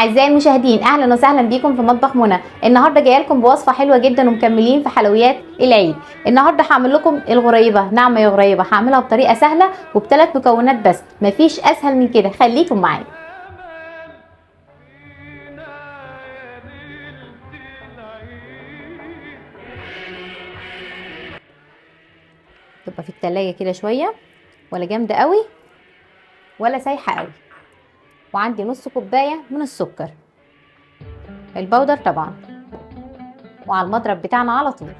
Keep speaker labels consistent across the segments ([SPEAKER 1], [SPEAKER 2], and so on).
[SPEAKER 1] اعزائي المشاهدين، اهلا وسهلا بيكم في مطبخ منى. النهارده جايه لكم بوصفه حلوه جدا ومكملين في حلويات العيد. النهارده هعمل لكم الغريبه، نعمه يا غريبه. هعملها بطريقه سهله وبثلاث مكونات بس، مفيش اسهل من كده. خليكم معايا. تبقى في التلاجة كده شويه، ولا جامده قوي ولا سايحه قوي. وعندي نص كوبايه من السكر البودر طبعا، وعلى المضرب بتاعنا على طول.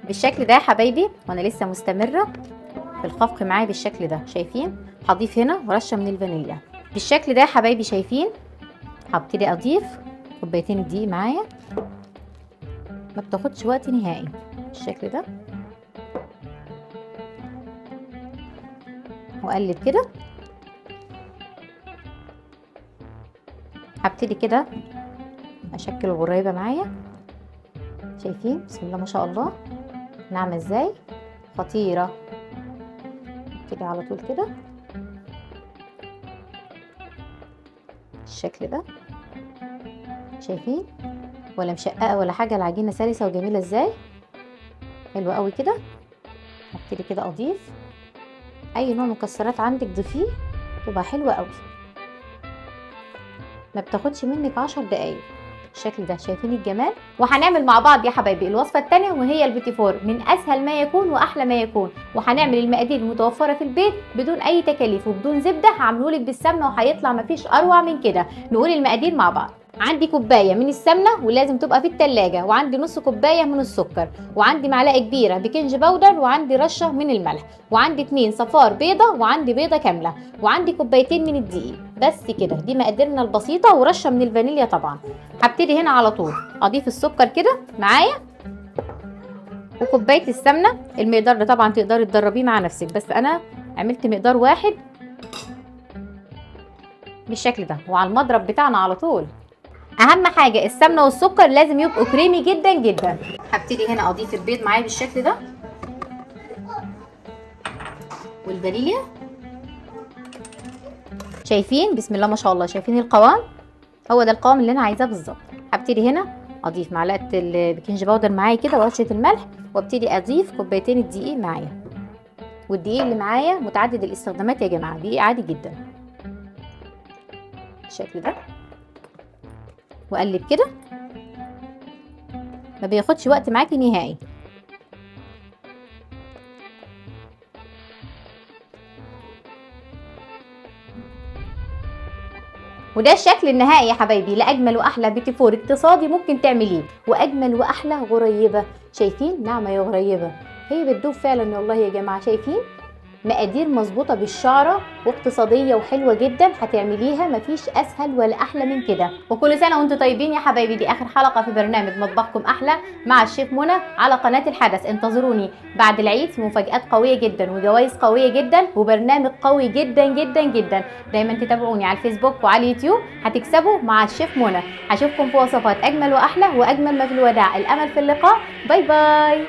[SPEAKER 1] بالشكل ده يا حبايبي، وانا لسه مستمره في الخفق معايا بالشكل ده. شايفين؟ هضيف هنا رشه من الفانيليا بالشكل ده يا حبايبي. شايفين؟ هبتدي اضيف كوبايتين الدقيق معايا، ما بتاخدش وقت نهائي بالشكل ده، واقلب كده. هبتدي كده اشكل الغريبه معايا. شايفين؟ بسم الله ما شاء الله ناعمه ازاي، خطيره. ابتدي على طول كده بالشكل ده. شايفين؟ ولا مشققه ولا حاجه، العجينه سلسه وجميله ازاي، حلوه قوي كده. هبتدي كده اضيف اي نوع مكسرات عندك ضيفيه، تبقى حلوه قوي. ما بتاخدش منك 10 دقايق بالشكل ده. شايفين الجمال؟ وهنعمل مع بعض يا حبايبي الوصفه الثانيه، وهي البيتي فور، من اسهل ما يكون واحلى ما يكون. وهنعمل المقادير المتوفره في البيت بدون اي تكاليف وبدون زبده. هعملهولك بالسمنه وهيطلع مفيش اروع من كده. نقول المقادير مع بعض. عندي كوبايه من السمنه ولازم تبقى في التلاجة، وعندي نص كوبايه من السكر، وعندي معلقه كبيره بيكنج باودر، وعندي رشه من الملح، وعندي 2 صفار بيضه، وعندي بيضه كامله، وعندي كوبايتين من الدقيق. بس كده، دي مقاديرنا البسيطه، ورشه من الفانيليا طبعا. هبتدي هنا على طول اضيف السكر كده معايا، وكوبايه السمنه. المقدار ده طبعا تقدري تدربيه مع نفسك، بس انا عملت مقدار واحد بالشكل ده، وعلى المضرب بتاعنا على طول. اهم حاجه السمنه والسكر لازم يبقوا كريمي جدا جدا. هبتدي هنا اضيف البيض معايا بالشكل ده، والفانيليا. شايفين؟ بسم الله ما شاء الله. شايفين القوام؟ هو ده القوام اللي انا عايزاه بالظبط. هبتدي هنا اضيف معلقه البيكنج باودر معايا كده، ورشه الملح، وابتدي اضيف كوبايتين الدقيق معايا. والدقيق اللي معايا متعدد الاستخدامات يا جماعه، دقيق عادي جدا بالشكل ده. واقلب كده، ما بياخدش وقت معاكي نهائي. وده الشكل النهائي يا حبايبي لاجمل واحلى بيتي فور اقتصادي ممكن تعمليه، واجمل واحلى غريبه. شايفين؟ ناعمه يا غريبه، هي بتدوب فعلا والله يا جماعه. شايفين؟ مقادير مظبوطه بالشعره واقتصاديه وحلوه جدا. هتعمليها مفيش اسهل ولا احلى من كده. وكل سنه وانتم طيبين يا حبايبي. دي اخر حلقه في برنامج مطبخكم احلى مع الشيف منى على قناه الحدث. انتظروني بعد العيد في مفاجات قويه جدا وجوائز قويه جدا وبرنامج قوي جدا جدا جدا. دايما تتابعوني على الفيسبوك وعلى اليوتيوب، هتكسبوا مع الشيف منى. هشوفكم في وصفات اجمل واحلى، واجمل ما في الوداع الامل في اللقاء. باي باي.